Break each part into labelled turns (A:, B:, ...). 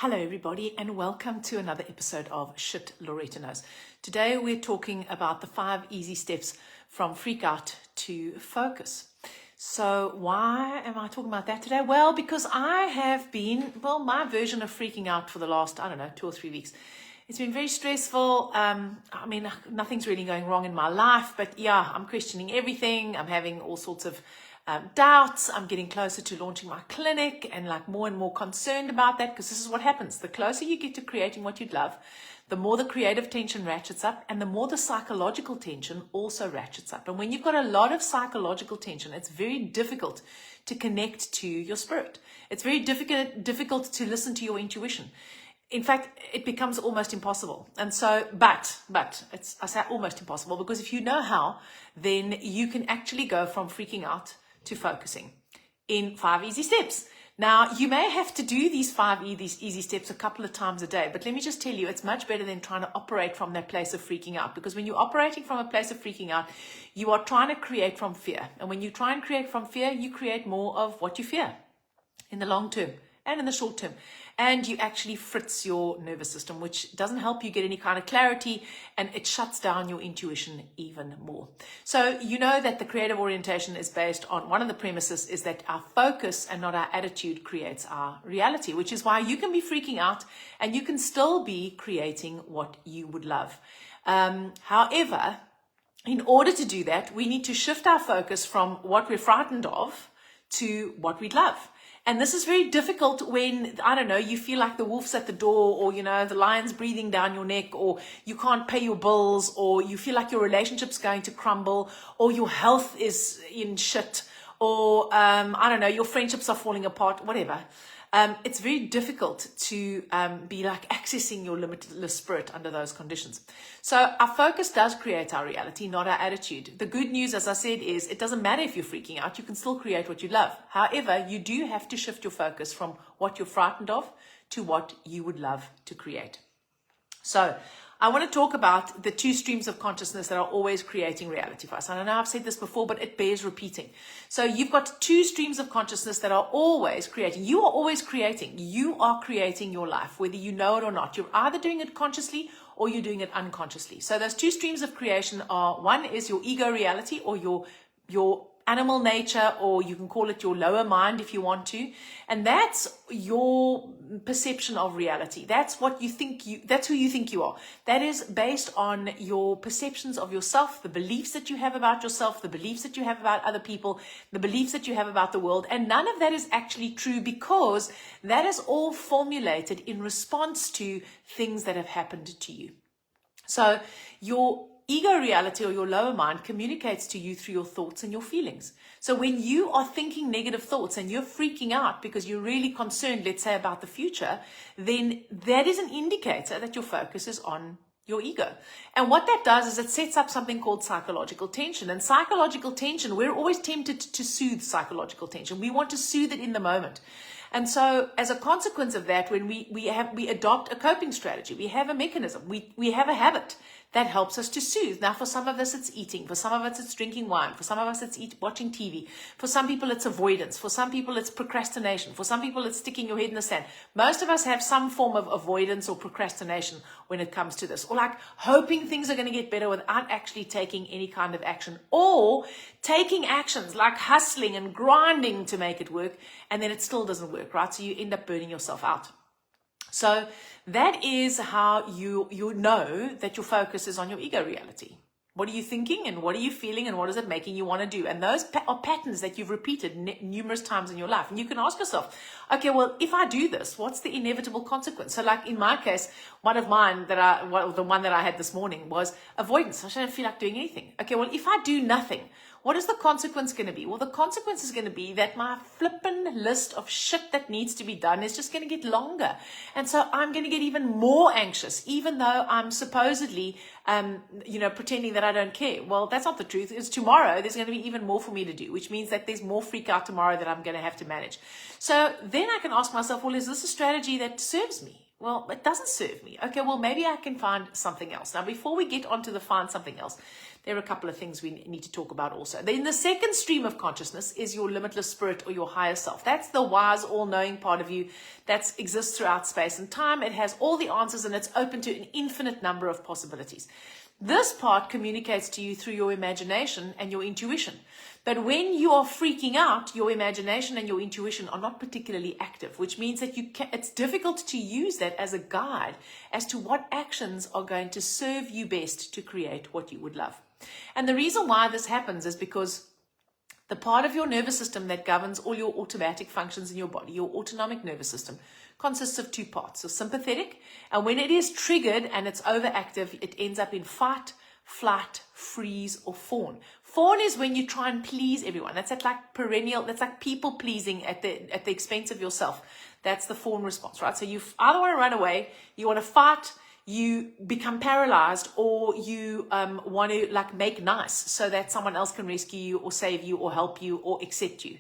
A: Hello everybody and welcome to another episode of Shit Loretta Knows. Today we're talking about the 5 easy steps from freak out to focus. So why am I talking about that today? Well, because I have been, my version of freaking out for the last, 2 or 3 weeks. It's been very stressful. Nothing's really going wrong in my life, but yeah, I'm questioning everything. I'm having all sorts of doubts. I'm getting closer to launching my clinic and more and more concerned about that, because this is what happens. The closer you get to creating what you'd love, the more the creative tension ratchets up and the more the psychological tension also ratchets up. And when you've got a lot of psychological tension, it's very difficult to connect to your spirit. It's very difficult to listen to your intuition. In fact, it becomes almost impossible. And so, but I say almost impossible, because if you know how, then you can actually go from freaking out to focusing in 5 easy steps. Now, you may have to do these 5 easy steps a couple of times a day, but let me just tell you, it's much better than trying to operate from that place of freaking out, because when you're operating from a place of freaking out, you are trying to create from fear. And when you try and create from fear, you create more of what you fear in the long term and in the short term. And you actually fritz your nervous system, which doesn't help you get any kind of clarity, and it shuts down your intuition even more. So you know that the creative orientation is based on, one of the premises is that our focus and not our attitude creates our reality, which is why you can be freaking out and you can still be creating what you would love. However, in order to do that, we need to shift our focus from what we're frightened of to what we'd love. And this is very difficult when, you feel like the wolf's at the door, or, the lion's breathing down your neck, or you can't pay your bills, or you feel like your relationship's going to crumble, or your health is in shit, or, your friendships are falling apart, whatever. It's very difficult to be accessing your limitless spirit under those conditions. So our focus does create our reality, not our attitude. The good news, as I said, is it doesn't matter if you're freaking out. You can still create what you love. However, you do have to shift your focus from what you're frightened of to what you would love to create. So I want to talk about the 2 streams of consciousness that are always creating reality for us. And I know I've said this before, but it bears repeating. So you've got 2 streams of consciousness that are always creating. You are always creating. You are creating your life, whether you know it or not. You're either doing it consciously or you're doing it unconsciously. So those 2 streams of creation are, one is your ego reality, or your animal nature, or you can call it your lower mind if you want to. And that's your perception of reality. That's what you think that's who you think you are. That is based on your perceptions of yourself, the beliefs that you have about yourself, the beliefs that you have about other people, the beliefs that you have about the world. And none of that is actually true, because that is all formulated in response to things that have happened to you. So your ego reality, or your lower mind, communicates to you through your thoughts and your feelings. So when you are thinking negative thoughts and you're freaking out because you're really concerned, let's say, about the future, then that is an indicator that your focus is on your ego. And what that does is it sets up something called psychological tension. And psychological tension, we're always tempted to soothe psychological tension. We want to soothe it in the moment. And so as a consequence of that, when we adopt a coping strategy, we have a mechanism, we have a habit that helps us to soothe. Now, for some of us, it's eating. For some of us, it's drinking wine. For some of us, it's watching TV. For some people, it's avoidance. For some people, it's procrastination. For some people, it's sticking your head in the sand. Most of us have some form of avoidance or procrastination when it comes to this, or hoping things are going to get better without actually taking any kind of action, or taking actions like hustling and grinding to make it work, and then it still doesn't work, right? So you end up burning yourself out. So that is how you know that your focus is on your ego reality. What are you thinking, and what are you feeling, and what is it making you want to do? And those are patterns that you've repeated numerous times in your life. And you can ask yourself, okay, well, if I do this, what's the inevitable consequence? So in my case, the one that I had this morning was avoidance. I don't feel like doing anything. Okay, well, if I do nothing, what is the consequence going to be? Well, the consequence is going to be that my flippin' list of shit that needs to be done is just going to get longer. And so I'm going to get even more anxious, even though I'm supposedly, pretending that I don't care. Well, that's not the truth. It's tomorrow. There's going to be even more for me to do, which means that there's more freak out tomorrow that I'm going to have to manage. So then I can ask myself, well, is this a strategy that serves me? well, it doesn't serve me. Okay, well, maybe I can find something else. Now, before we get on to the find something else, there are a couple of things we need to talk about also. Then the second stream of consciousness is your limitless spirit or your higher self. That's the wise, all-knowing part of you that exists throughout space and time. It has all the answers and it's open to an infinite number of possibilities. This part communicates to you through your imagination and your intuition. But when you are freaking out, your imagination and your intuition are not particularly active, which means that it's difficult to use that as a guide as to what actions are going to serve you best to create what you would love. And the reason why this happens is because the part of your nervous system that governs all your automatic functions in your body, your autonomic nervous system, consists of two parts. So sympathetic, and when it is triggered and it's overactive, it ends up in fight, flight, freeze, or fawn. Fawn is when you try and please everyone. That's like people pleasing at the expense of yourself. That's the fawn response, right? So you either want to run away, you want to fight, you become paralyzed, or you want to like make nice so that someone else can rescue you or save you or help you or accept you.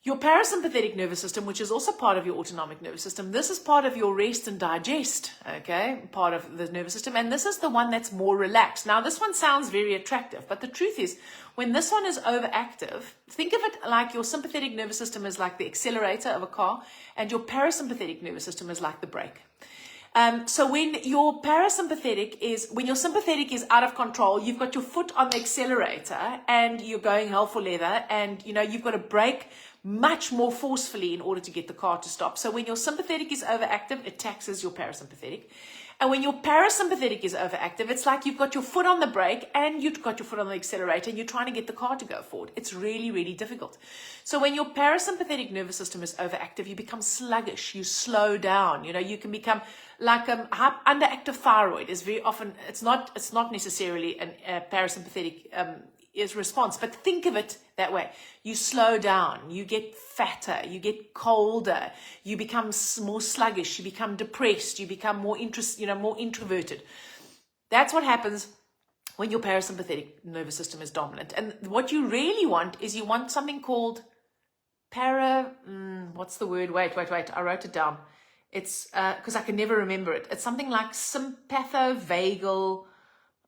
A: Your parasympathetic nervous system, which is also part of your autonomic nervous system, this is part of your rest and digest, okay, part of the nervous system, and this is the one that's more relaxed. Now, this one sounds very attractive, but the truth is, when this one is overactive, think of it like your sympathetic nervous system is like the accelerator of a car, and your parasympathetic nervous system is like the brake. So when your sympathetic is out of control, you've got your foot on the accelerator and you're going hell for leather, and you've got to brake much more forcefully in order to get the car to stop. So when your sympathetic is overactive, it taxes your parasympathetic. And when your parasympathetic is overactive, it's like you've got your foot on the brake and you've got your foot on the accelerator and you're trying to get the car to go forward. It's really, really difficult. So when your parasympathetic nervous system is overactive, you become sluggish, you slow down, you can become like underactive thyroid is very often, it's not necessarily a parasympathetic is response, but think of it that way. You slow down, you get fatter, you get colder, you become more sluggish, you become depressed, you become more introverted. That's what happens when your parasympathetic nervous system is dominant. And what you really want is you want something called what's the word? Wait, I wrote it down. It's because I can never remember it. It's something like sympathovagal.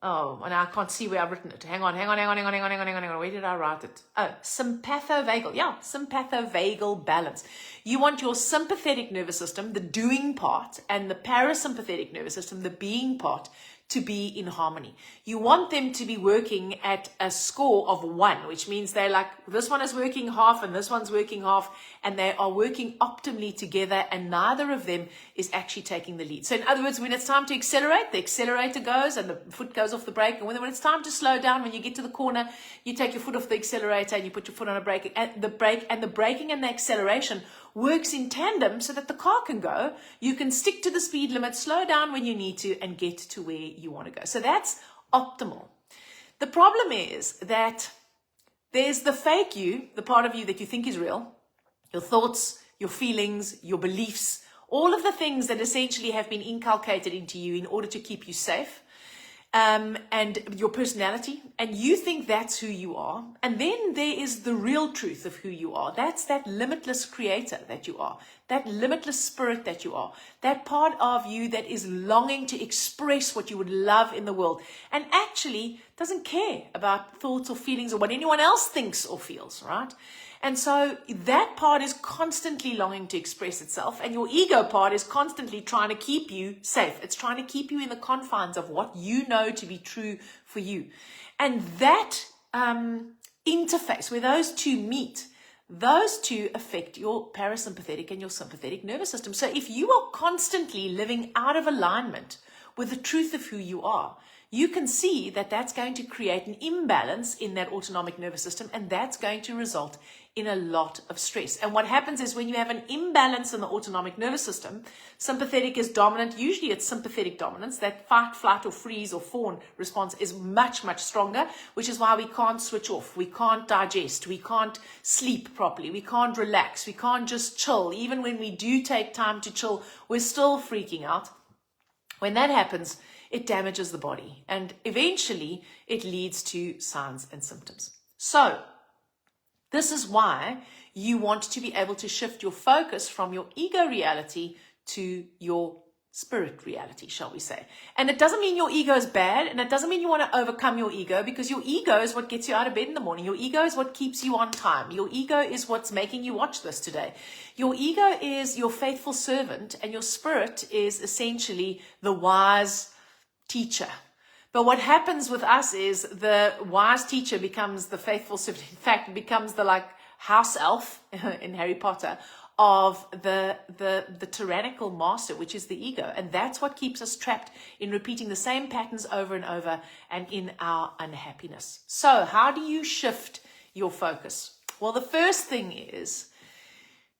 A: Oh, and I can't see where I've written it. Hang on. Where did I write it? Oh, sympathovagal. Yeah, sympathovagal balance. You want your sympathetic nervous system, the doing part, and the parasympathetic nervous system, the being part, to be in harmony. You want them to be working at a score of 1, which means they're like, this one is working half and this one's working half, and they are working optimally together, and neither of them is actually taking the lead. So in other words, when it's time to accelerate, the accelerator goes and the foot goes off the brake. And when it's time to slow down, when you get to the corner, you take your foot off the accelerator and you put your foot on a brake, and the braking and the acceleration works in tandem so that the car can go. You can stick to the speed limit, slow down when you need to, and get to where you want to go. So that's optimal. The problem is that there's the fake you, the part of you that you think is real, your thoughts, your feelings, your beliefs, all of the things that essentially have been inculcated into you in order to keep you safe. And your personality, and you think that's who you are. And then there is the real truth of who you are. That's that limitless creator that you are, that limitless spirit that you are, that part of you that is longing to express what you would love in the world and actually doesn't care about thoughts or feelings or what anyone else thinks or feels, right? And so that part is constantly longing to express itself, and your ego part is constantly trying to keep you safe. It's trying to keep you in the confines of what you know to be true for you. And that interface, where those two meet, those two affect your parasympathetic and your sympathetic nervous system. So if you are constantly living out of alignment with the truth of who you are, you can see that that's going to create an imbalance in that autonomic nervous system, and that's going to result in a lot of stress. And what happens is when you have an imbalance in the autonomic nervous system, sympathetic is dominant. Usually it's sympathetic dominance. That fight, flight, or freeze or fawn response is much, much stronger, which is why we can't switch off. We can't digest. We can't sleep properly. We can't relax. We can't just chill. Even when we do take time to chill, we're still freaking out. When that happens, it damages the body, and eventually it leads to signs and symptoms. So this is why you want to be able to shift your focus from your ego reality to your spirit reality, shall we say. And it doesn't mean your ego is bad, and it doesn't mean you want to overcome your ego, because your ego is what gets you out of bed in the morning. Your ego is what keeps you on time. Your ego is what's making you watch this today. Your ego is your faithful servant, and your spirit is essentially the wise teacher. But what happens with us is the wise teacher becomes the faithful servant. In fact, it becomes the house elf in Harry Potter of the tyrannical master, which is the ego. And that's what keeps us trapped in repeating the same patterns over and over and in our unhappiness. So how do you shift your focus? Well, the first thing is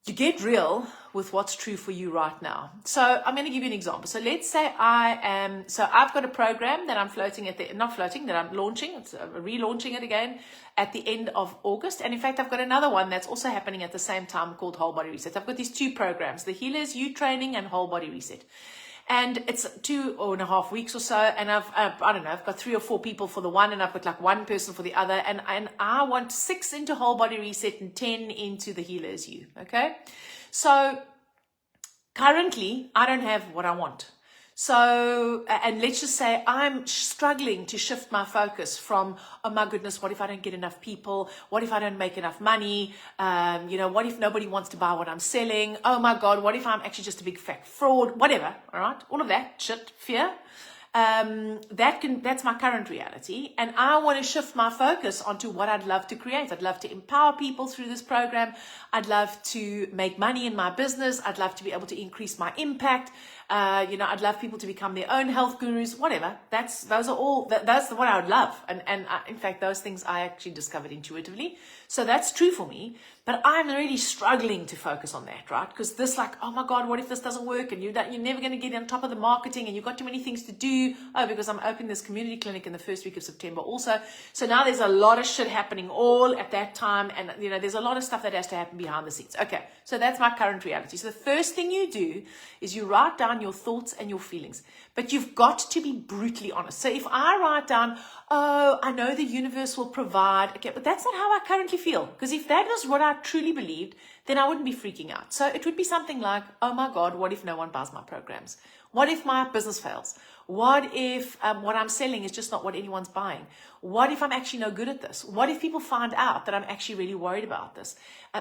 A: you get real with what's true for you right now. So I'm going to give you an example. So let's say I've got a program that I'm that I'm launching. It's relaunching it again at the end of August. And in fact, I've got another one that's also happening at the same time called Whole Body Reset. I've got these two programs, the Healers You Training and Whole Body Reset. And it's 2.5 weeks or so, and I've got 3 or 4 people for the one, and I've got one person for the other, and I want 6 into Whole Body Reset and 10 into the Healers You, okay? So currently, I don't have what I want. So, and let's just say I'm struggling to shift my focus from, oh my goodness, what if I don't get enough people? What if I don't make enough money? What if nobody wants to buy what I'm selling? Oh my God, what if I'm actually just a big fat fraud? Whatever, all right? All of that shit, fear. That's my current reality. And I want to shift my focus onto what I'd love to create. I'd love to empower people through this program. I'd love to make money in my business. I'd love to be able to increase my impact. I'd love people to become their own health gurus, whatever. That's what I would love. In fact, those things I actually discovered intuitively. So that's true for me, but I'm really struggling to focus on that, right? Because this oh my God, what if this doesn't work? And you're never going to get on top of the marketing, and you've got too many things to do. Oh, because I'm opening this community clinic in the first week of September also. So now there's a lot of shit happening all at that time. And, there's a lot of stuff that has to happen behind the scenes. Okay. So that's my current reality. So the first thing you do is you write down your thoughts and your feelings, but you've got to be brutally honest. So if I write down, oh, I know the universe will provide. Okay. But that's not how I currently feel. Because if that was what I truly believed, then I wouldn't be freaking out. So it would be something like, oh my God, what if no one buys my programs? What if my business fails? What if what I'm selling is just not what anyone's buying? What if I'm actually no good at this? What if people find out that I'm actually really worried about this?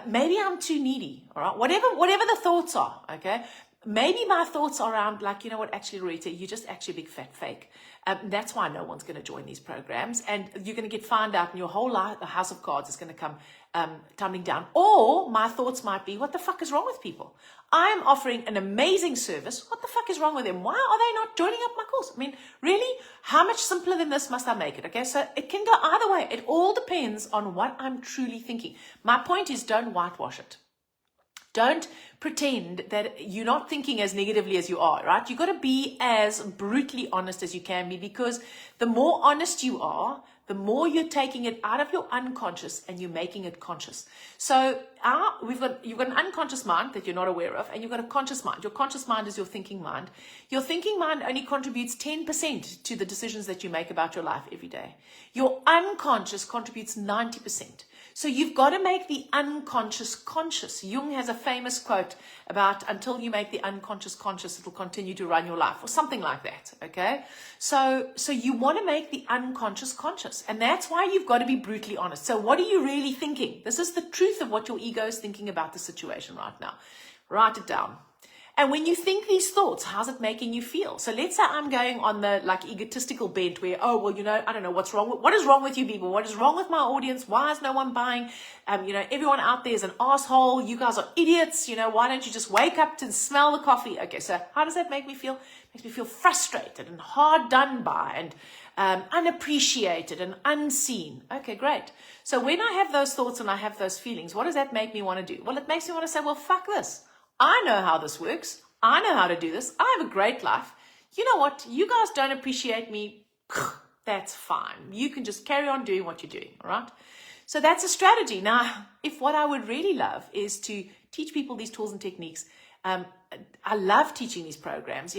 A: Maybe I'm too needy, all right? Whatever the thoughts are, okay? Maybe my thoughts are around actually, Loretta, you're just actually a big fat fake. That's why no one's going to join these programs. And you're going to get found out, and your whole life, the house of cards is going to come tumbling down. Or my thoughts might be, what the fuck is wrong with people? I'm offering an amazing service. What the fuck is wrong with them? Why are they not joining up my course? I mean, really? How much simpler than this must I make it? Okay, so it can go either way. It all depends on what I'm truly thinking. My point is, don't whitewash it. Don't pretend that you're not thinking as negatively as you are, right? You've got to be as brutally honest as you can be, because the more honest you are, the more you're taking it out of your unconscious and you're making it conscious. So you've got an unconscious mind that you're not aware of, and you've got a conscious mind. Your conscious mind is your thinking mind. Your thinking mind only contributes 10% to the decisions that you make about your life every day. Your unconscious contributes 90%. So you've got to make the unconscious conscious. Jung has a famous quote about, until you make the unconscious conscious, it will continue to run your life, or something like that, okay? So you want to make the unconscious conscious, and that's why you've got to be brutally honest. So what are you really thinking? This is the truth of what your ego is thinking about the situation right now. Write it down. And when you think these thoughts, how's it making you feel? So let's say I'm going on the egotistical bent where, oh, well, I don't know what is wrong with you people? What is wrong with my audience? Why is no one buying? Everyone out there is an asshole. You guys are idiots. Why don't you just wake up and smell the coffee? Okay, so how does that make me feel? It makes me feel frustrated and hard done by and unappreciated and unseen. Okay, great. So when I have those thoughts and I have those feelings, what does that make me want to do? Well, it makes me want to say, well, fuck this. I know how this works. I know how to do this. I have a great life. You know what? You guys don't appreciate me. That's fine. You can just carry on doing what you're doing, all right? So that's a strategy. Now, if what I would really love is to teach people these tools and techniques, I love teaching these programs,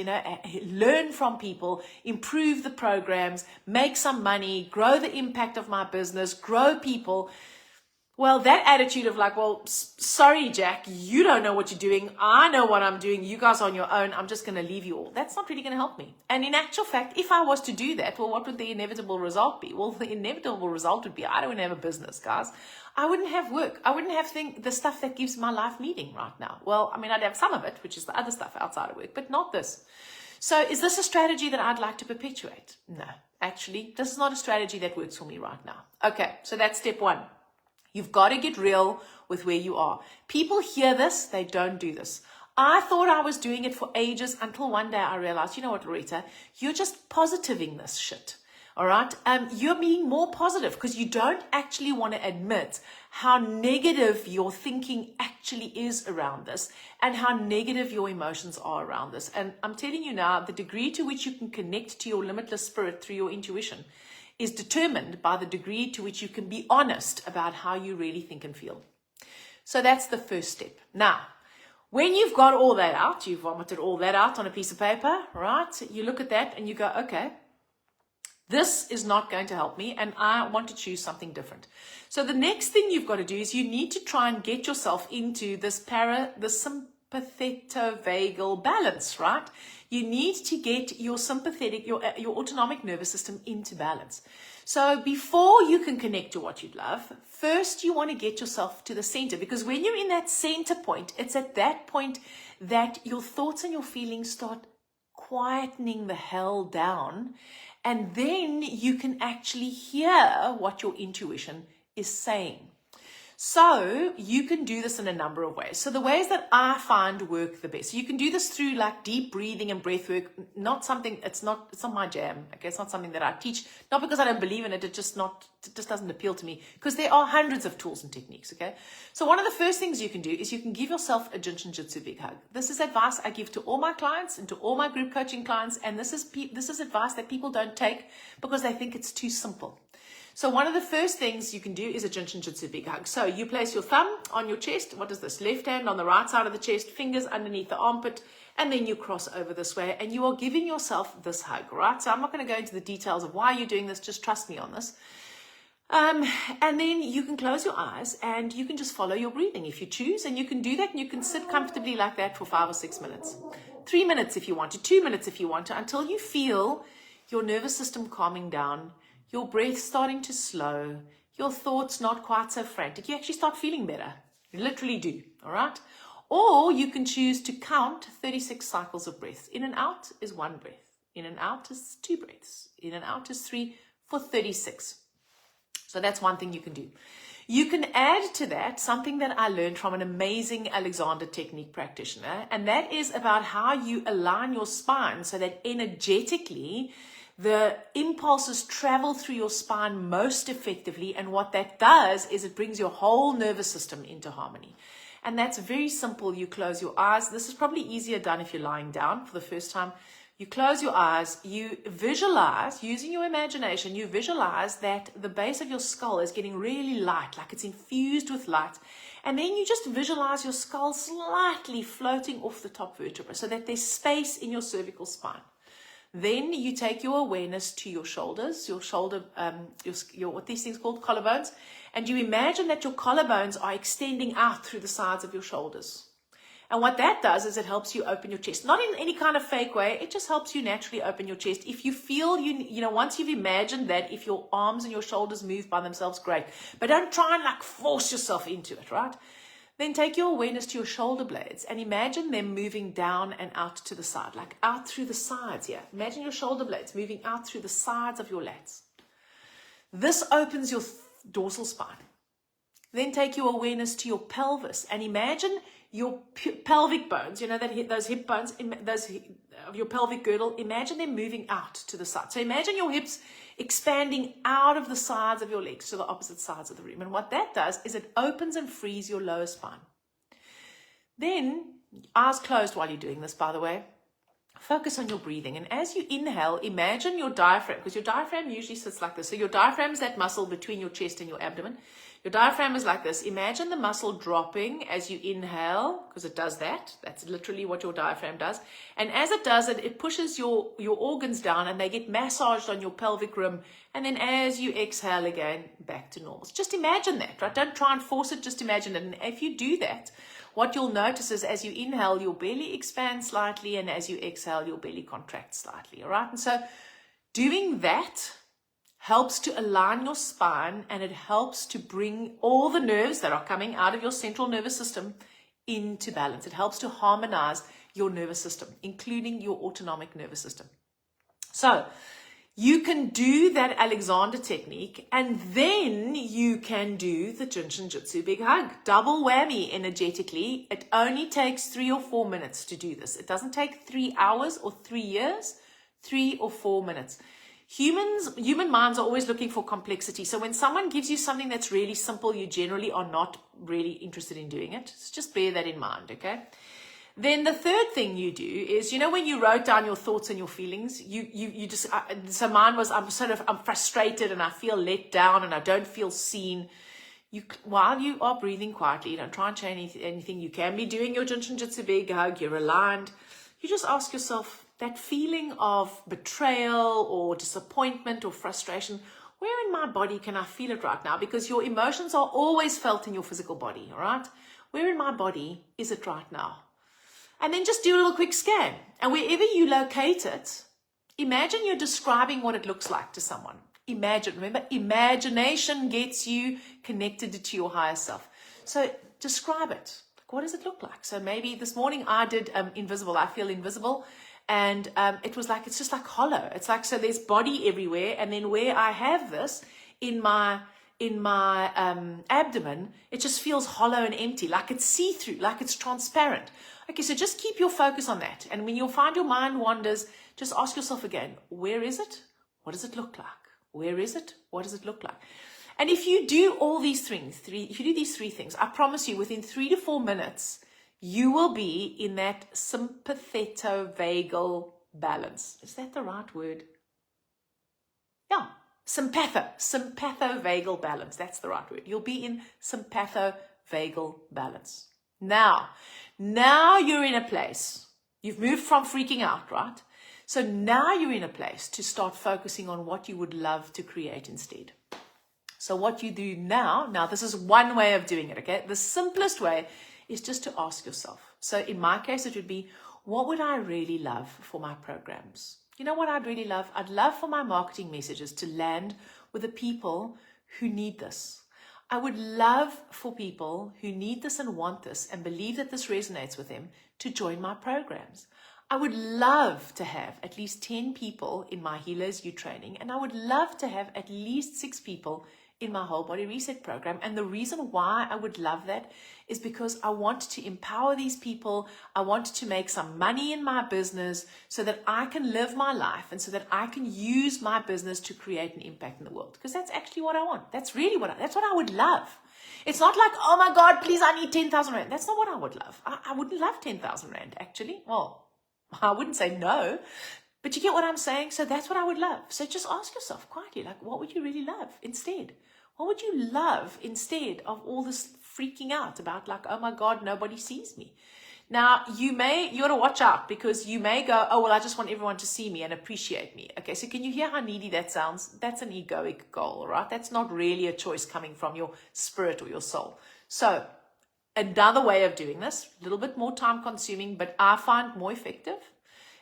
A: learn from people, improve the programs, make some money, grow the impact of my business, grow people. Well, that attitude of like, well, sorry, Jack, you don't know what you're doing. I know what I'm doing. You guys are on your own. I'm just going to leave you all. That's not really going to help me. And in actual fact, if I was to do that, well, what would the inevitable result be? Well, the inevitable result would be I don't have a business, guys. I wouldn't have work. I wouldn't have the stuff that gives my life meaning right now. Well, I mean, I'd have some of it, which is the other stuff outside of work, but not this. So is this a strategy that I'd like to perpetuate? No, actually, this is not a strategy that works for me right now. Okay, so that's step one. You've got to get real with where you are. People hear this, they don't do this. I thought I was doing it for ages until one day I realized, you know what, Loretta, you're just positiving this shit. All right. You're being more positive because you don't actually want to admit how negative your thinking actually is around this and how negative your emotions are around this. And I'm telling you now, the degree to which you can connect to your limitless spirit through your intuition is determined by the degree to which you can be honest about how you really think and feel. So that's the first step. Now, when you've got all that out, you've vomited all that out on a piece of paper, right? You look at that and you go, okay, this is not going to help me and I want to choose something different. So the next thing you've got to do is you need to try and get yourself into the sympathetovagal balance, right? You need to get your sympathetic, your autonomic nervous system into balance. So before you can connect to what you love, first you want to get yourself to the center, because when you're in that center point, it's at that point that your thoughts and your feelings start quietening the hell down, and then you can actually hear what your intuition is saying. So you can do this in a number of ways. So the ways that I find work the best. So you can do this through like deep breathing and breath work. It's not my jam. Okay, it's not something that I teach. Not because I don't believe in it. It just doesn't appeal to me, because there are hundreds of tools and techniques. Okay. So one of the first things you can do is you can give yourself a Jinshin Jitsu big hug. This is advice I give to all my clients and to all my group coaching clients. And this is advice that people don't take because they think it's too simple. So one of the first things you can do is a Jinshin Jitsu big hug. So you place your thumb on your chest. What is this? Left hand on the right side of the chest, fingers underneath the armpit, and then you cross over this way and you are giving yourself this hug, right? So I'm not going to go into the details of why you're doing this. Just trust me on this. And then you can close your eyes and you can just follow your breathing if you choose, and you can do that and you can sit comfortably like that for 5 or 6 minutes, 3 minutes if you want to, 2 minutes if you want to, until you feel your nervous system calming down, your breath starting to slow, your thoughts not quite so frantic. You actually start feeling better. You literally do, all right? Or you can choose to count 36 cycles of breaths. In and out is 1 breath. In and out is 2 breaths. In and out is 3 for 36. So that's one thing you can do. You can add to that something that I learned from an amazing Alexander Technique practitioner, and that is about how you align your spine so that energetically the impulses travel through your spine most effectively. And what that does is it brings your whole nervous system into harmony. And that's very simple. You close your eyes. This is probably easier done if you're lying down for the first time. You close your eyes, you visualize, using your imagination, you visualize that the base of your skull is getting really light, like it's infused with light. And then you just visualize your skull slightly floating off the top vertebra so that there's space in your cervical spine. Then you take your awareness to your shoulders, your shoulder, your what these things called collarbones, and you imagine that your collarbones are extending out through the sides of your shoulders. And what that does is it helps you open your chest, not in any kind of fake way. It just helps you naturally open your chest. If you feel, once you've imagined that, if your arms and your shoulders move by themselves, great. But don't try and like force yourself into it, right? Then take your awareness to your shoulder blades and imagine them moving down and out to the side, like out through the sides here. Imagine your shoulder blades moving out through the sides of your lats. This opens your dorsal spine. Then take your awareness to your pelvis and imagine your pelvic bones, those hip bones, of your pelvic girdle, imagine them moving out to the side. So imagine your hips expanding out of the sides of your legs to the opposite sides of the room. And what that does is it opens and frees your lower spine. Then, eyes closed while you're doing this, by the way, focus on your breathing. And as you inhale, imagine your diaphragm, because your diaphragm usually sits like this. So your diaphragm is that muscle between your chest and your abdomen. Your diaphragm is like this. Imagine the muscle dropping as you inhale, because it does that. That's literally what your diaphragm does. And as it does it, it pushes your organs down and they get massaged on your pelvic rim. And then as you exhale again, back to normal. So just imagine that, right? Don't try and force it, just imagine it. And if you do that, what you'll notice is as you inhale, your belly expands slightly, and as you exhale, your belly contracts slightly, all right? And so doing that helps to align your spine, and it helps to bring all the nerves that are coming out of your central nervous system into balance. It helps to harmonize your nervous system, including your autonomic nervous system. So you can do that Alexander technique, and then you can do the Jinshin Jyutsu big hug. Double whammy energetically. It only takes 3 or 4 minutes to do this. It doesn't take 3 hours or 3 years, 3 or 4 minutes. Human minds are always looking for complexity. So when someone gives you something that's really simple, you generally are not really interested in doing it. So just bear that in mind, okay? Then the third thing you do is, when you wrote down your thoughts and your feelings, you just, so mine was, I'm frustrated and I feel let down and I don't feel seen. While you are breathing quietly, don't try and change anything. You can be doing your Jinshin Jyutsu big hug, you're aligned. You just ask yourself that feeling of betrayal or disappointment or frustration, where in my body can I feel it right now? Because your emotions are always felt in your physical body, all right? Where in my body is it right now? And then just do a little quick scan. And wherever you locate it, imagine you're describing what it looks like to someone. Imagine. Remember, imagination gets you connected to your higher self. So describe it. What does it look like? So maybe this morning I did invisible. I feel invisible. And it was like, it's just like hollow. It's like, so there's body everywhere. And then where I have this in my abdomen, it just feels hollow and empty, like it's see-through, like it's transparent. Okay, so just keep your focus on that. And when you'll find your mind wanders, just ask yourself again, where is it? What does it look like? Where is it? What does it look like? And if you do all these things, if you do these 3 things, I promise you within 3 to 4 minutes, you will be in that sympathetovagal balance. Is that the right word? Yeah. Sympathovagal balance. That's the right word. You'll be in sympathovagal balance. Now you're in a place. You've moved from freaking out, right? So now you're in a place to start focusing on what you would love to create instead. So what you do now this is one way of doing it, okay? The simplest way is just to ask yourself. So in my case, it would be, what would I really love for my programs? You know what I'd really love? I'd love for my marketing messages to land with the people who need this. I would love for people who need this and want this and believe that this resonates with them to join my programs. I would love to have at least 10 people in my Healers U training, and I would love to have at least 6 people in my Whole Body Reset program. And the reason why I would love that is because I want to empower these people. I want to make some money in my business so that I can live my life and so that I can use my business to create an impact in the world. Because that's actually what I want. That's really that's what I would love. It's not like, oh my God, please, I need 10,000 Rand. That's not what I would love. I wouldn't love 10,000 Rand, actually. Well, I wouldn't say no, but you get what I'm saying? So that's what I would love. So just ask yourself quietly, like, what would you really love instead? What would you love instead of all this freaking out about, like, oh my God, nobody sees me? Now, you got to watch out, because you may go, oh, well, I just want everyone to see me and appreciate me. Okay, so can you hear how needy that sounds? That's an egoic goal, right? That's not really a choice coming from your spirit or your soul. So another way of doing this, a little bit more time consuming, but I find more effective,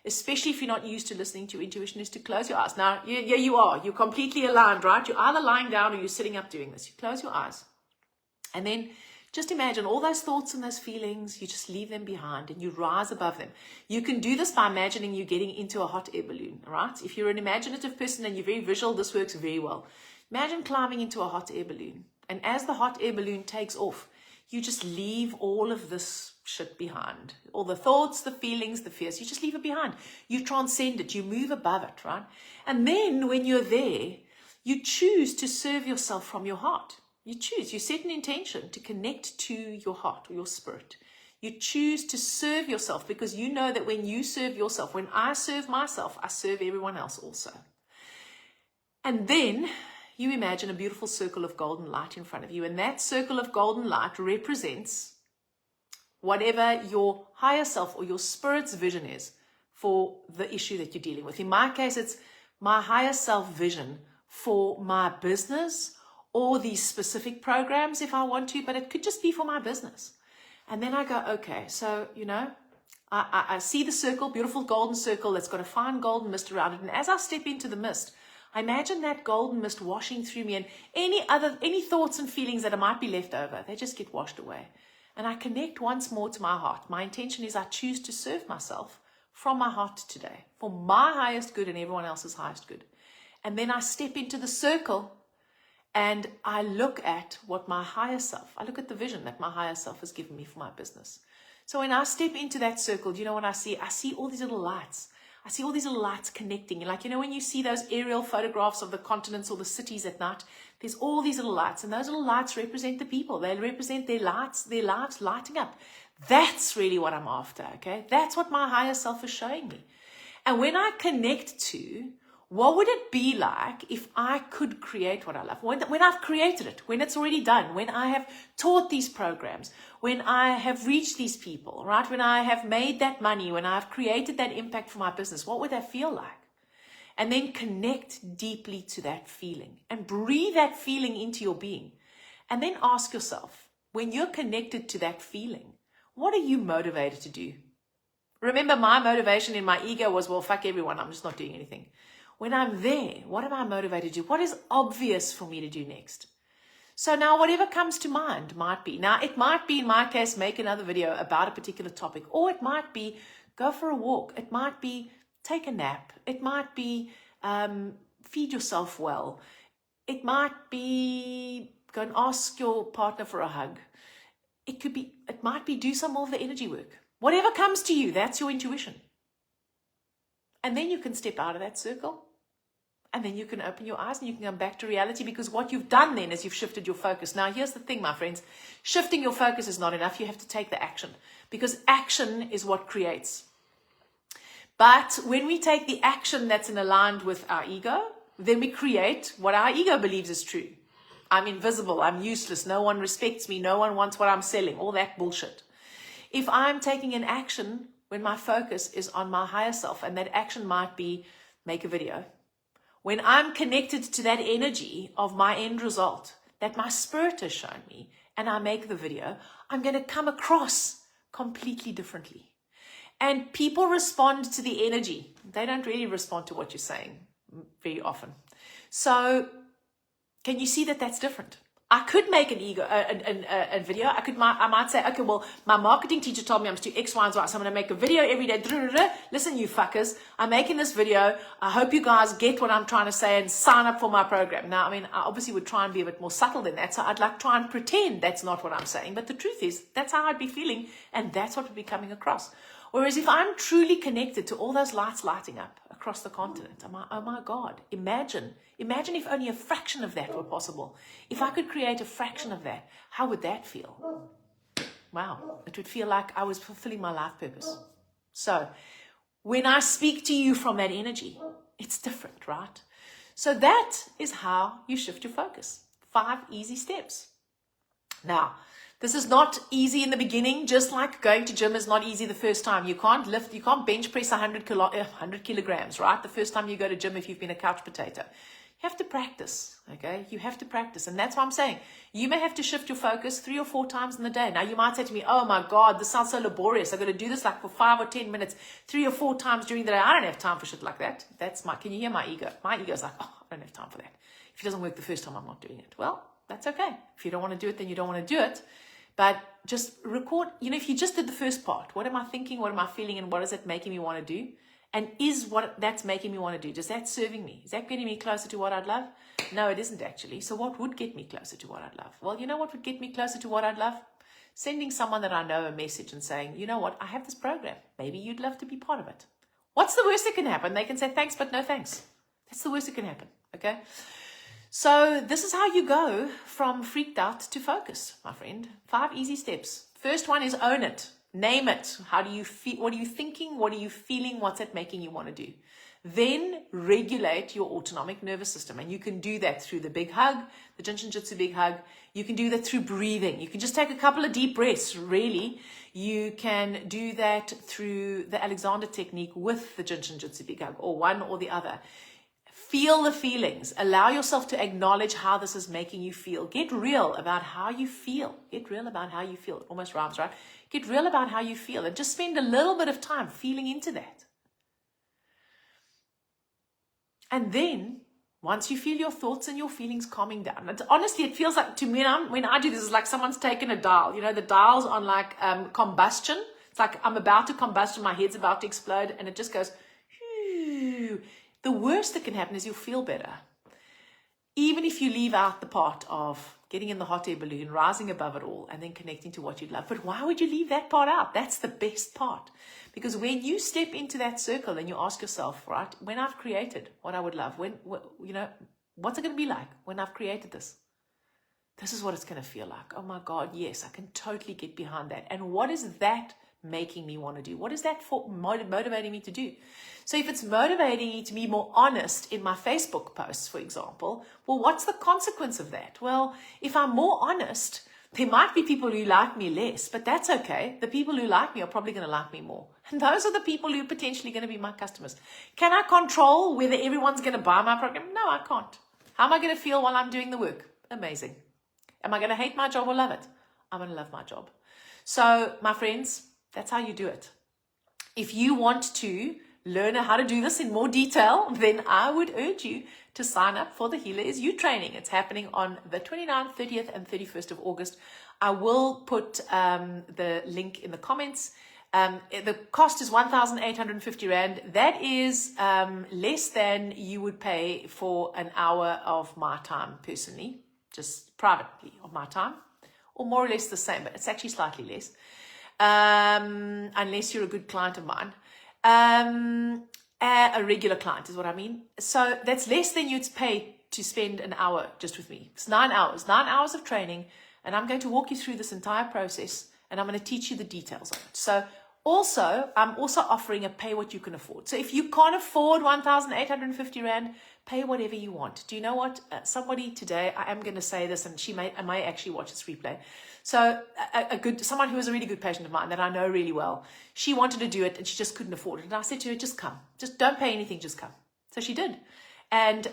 A: especially if you're not used to listening to your intuition, is to close your eyes. Now, yeah, you are. You're completely aligned, right? You're either lying down or you're sitting up doing this. You close your eyes. And then just imagine all those thoughts and those feelings, you just leave them behind and you rise above them. You can do this by imagining you getting into a hot air balloon, right? If you're an imaginative person and you're very visual, this works very well. Imagine climbing into a hot air balloon. And as the hot air balloon takes off, you just leave all of this shit behind. All the thoughts, the feelings, the fears, you just leave it behind. You transcend it, you move above it, right? And then when you're there, you choose to serve yourself from your heart. You choose, you set an intention to connect to your heart or your spirit. You choose to serve yourself because you know that when you serve yourself, when I serve myself, I serve everyone else also. And then you imagine a beautiful circle of golden light in front of you. And that circle of golden light represents whatever your higher self or your spirit's vision is for the issue that you're dealing with. In my case, it's my higher self vision for my business or these specific programs if I want to, but it could just be for my business. And then I go, okay, so, I see the circle, beautiful golden circle that's got a fine golden mist around it. And as I step into the mist, I imagine that golden mist washing through me, and any thoughts and feelings that might be left over, they just get washed away. And I connect once more to my heart. My intention is I choose to serve myself from my heart today, for my highest good and everyone else's highest good. And then I step into the circle and I look at what my higher self, I look at the vision that my higher self has given me for my business. So when I step into that circle, do you know what I see? I see all these little lights. I see all these little lights connecting. Like, when you see those aerial photographs of the continents or the cities at night, there's all these little lights. And those little lights represent the people. They represent their lives lighting up. That's really what I'm after, okay? That's what my higher self is showing me. And when I connect to, what would it be like if I could create what I love? When I've created it, when it's already done, when I have taught these programs, when I have reached these people, right? When I have made that money, when I've created that impact for my business, what would that feel like? And then connect deeply to that feeling and breathe that feeling into your being. And then ask yourself, when you're connected to that feeling, what are you motivated to do? Remember, my motivation in my ego was, well, fuck everyone, I'm just not doing anything. When I'm there, what am I motivated to do? What is obvious for me to do next? So now whatever comes to mind might be. Now it might be, in my case, make another video about a particular topic. Or it might be go for a walk. It might be take a nap. It might be feed yourself well. It might be go and ask your partner for a hug. It might be do some more of the energy work. Whatever comes to you, that's your intuition. And then you can step out of that circle. And then you can open your eyes and you can come back to reality, because what you've done then is you've shifted your focus. Now, here's the thing, my friends. Shifting your focus is not enough. You have to take the action, because action is what creates. But when we take the action that's aligned with our ego, then we create what our ego believes is true. I'm invisible. I'm useless. No one respects me. No one wants what I'm selling. All that bullshit. If I'm taking an action when my focus is on my higher self, and that action might be make a video. When I'm connected to that energy of my end result that my spirit has shown me, and I make the video, I'm going to come across completely differently. And people respond to the energy. They don't really respond to what you're saying very often. So can you see that that's different? I could make a video. I might say, okay, well, my marketing teacher told me I'm to do X, Y, and Z, so I'm going to make a video every day. Listen, you fuckers, I'm making this video. I hope you guys get what I'm trying to say and sign up for my program. Now, I obviously would try and be a bit more subtle than that, so I'd like try and pretend that's not what I'm saying. But the truth is, that's how I'd be feeling, and that's what would be coming across. Whereas if I'm truly connected to all those lights lighting up across the continent, oh my God, imagine if only a fraction of that were possible. If I could create a fraction of that, how would that feel? Wow, it would feel like I was fulfilling my life purpose. So when I speak to you from that energy, it's different, right? So that is how you shift your focus. 5 easy steps. Now, this is not easy in the beginning, just like going to gym is not easy the first time. You can't bench press 100 kilograms, right? The first time you go to gym, if you've been a couch potato. You have to practice, okay? You have to practice. And that's what I'm saying. You may have to shift your focus 3 or 4 times in the day. Now, you might say to me, oh my God, this sounds so laborious. I've got to do this like for 5 or 10 minutes, 3 or 4 times during the day. I don't have time for shit like that. Can you hear my ego? My ego's like, oh, I don't have time for that. If it doesn't work the first time, I'm not doing it. Well, that's okay. If you don't want to do it, then you don't want to do it. But just record, if you just did the first part, what am I thinking? What am I feeling? And what is it making me want to do? And is what that's making me want to do, is that serving me? Is that getting me closer to what I'd love? No, it isn't actually. So what would get me closer to what I'd love? Well, you know what would get me closer to what I'd love? Sending someone that I know a message and saying, you know what, I have this program. Maybe you'd love to be part of it. What's the worst that can happen? They can say thanks, but no thanks. That's the worst that can happen, okay? So this is how you go from freaked out to focus, my friend. 5 easy steps. First one is own it. Name it. How do you feel? What are you thinking? What are you feeling? What's it making you want to do? Then regulate your autonomic nervous system. And you can do that through the big hug, the Jinshin Jyutsu big hug. You can do that through breathing. You can just take a couple of deep breaths, really. You can do that through the Alexander technique with the Jinshin Jyutsu big hug, or one or the other. Feel the feelings. Allow yourself to acknowledge how this is making you feel. Get real about how you feel. Get real about how you feel. It almost rhymes, right? Get real about how you feel and just spend a little bit of time feeling into that. And then, once you feel your thoughts and your feelings calming down, and honestly, it feels like, to me, when I do this, it's like someone's taken a dial. You know, the dial's on like combustion. It's like I'm about to combust and my head's about to explode, and it just goes, whew. The worst that can happen is you'll feel better. Even if you leave out the part of getting in the hot air balloon, rising above it all, and then connecting to what you love. But why would you leave that part out? That's the best part. Because when you step into that circle and you ask yourself, right, when I've created what I would love, what's it going to be like when I've created this? This is what it's going to feel like. Oh my God, yes, I can totally get behind that. And what is that making me want to do? What is that for motivating me to do? So if it's motivating me to be more honest in my Facebook posts, for example, well, what's the consequence of that? Well, if I'm more honest, there might be people who like me less, but that's okay. The people who like me are probably going to like me more. And those are the people who are potentially going to be my customers. Can I control whether everyone's going to buy my program? No, I can't. How am I going to feel while I'm doing the work? Amazing. Am I going to hate my job or love it? I'm going to love my job. So, my friends, that's how you do it. If you want to learn how to do this in more detail, then I would urge you to sign up for the Healer Is You training. It's happening on the 29th, 30th, and 31st of August. I will put the link in the comments. The cost is 1,850 Rand. That is less than you would pay for an hour of my time personally, just privately of my time, or more or less the same, but it's actually slightly less. Unless you're a good client of mine. A regular client is what I mean. So that's less than you'd pay to spend an hour just with me. It's 9 hours of training, and I'm going to walk you through this entire process, and I'm going to teach you the details of it. So I'm also offering a pay what you can afford. So if you can't afford 1,850 Rand, pay whatever you want. Do you know what? Somebody today, I am going to say this, and I may actually watch this replay. So someone who is a really good patient of mine that I know really well, she wanted to do it and she just couldn't afford it. And I said to her, just come. Just don't pay anything, just come. So she did. And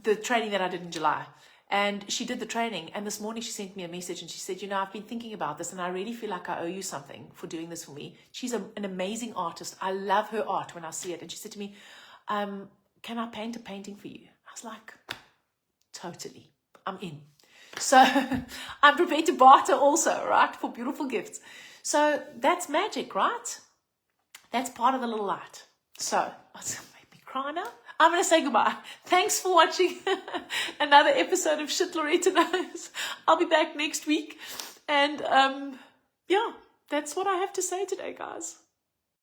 A: the training that I did in July. And she did the training. And this morning she sent me a message and she said, I've been thinking about this and I really feel like I owe you something for doing this for me. She's an amazing artist. I love her art when I see it. And she said to me, can I paint a painting for you? I was like, totally, I'm in. So I'm prepared to barter also, right, for beautiful gifts. So that's magic, right? That's part of the little light. So it's made me cry now. I'm going to say goodbye. Thanks for watching another episode of Shit Loretta Knows. I'll be back next week. And yeah, that's what I have to say today, guys.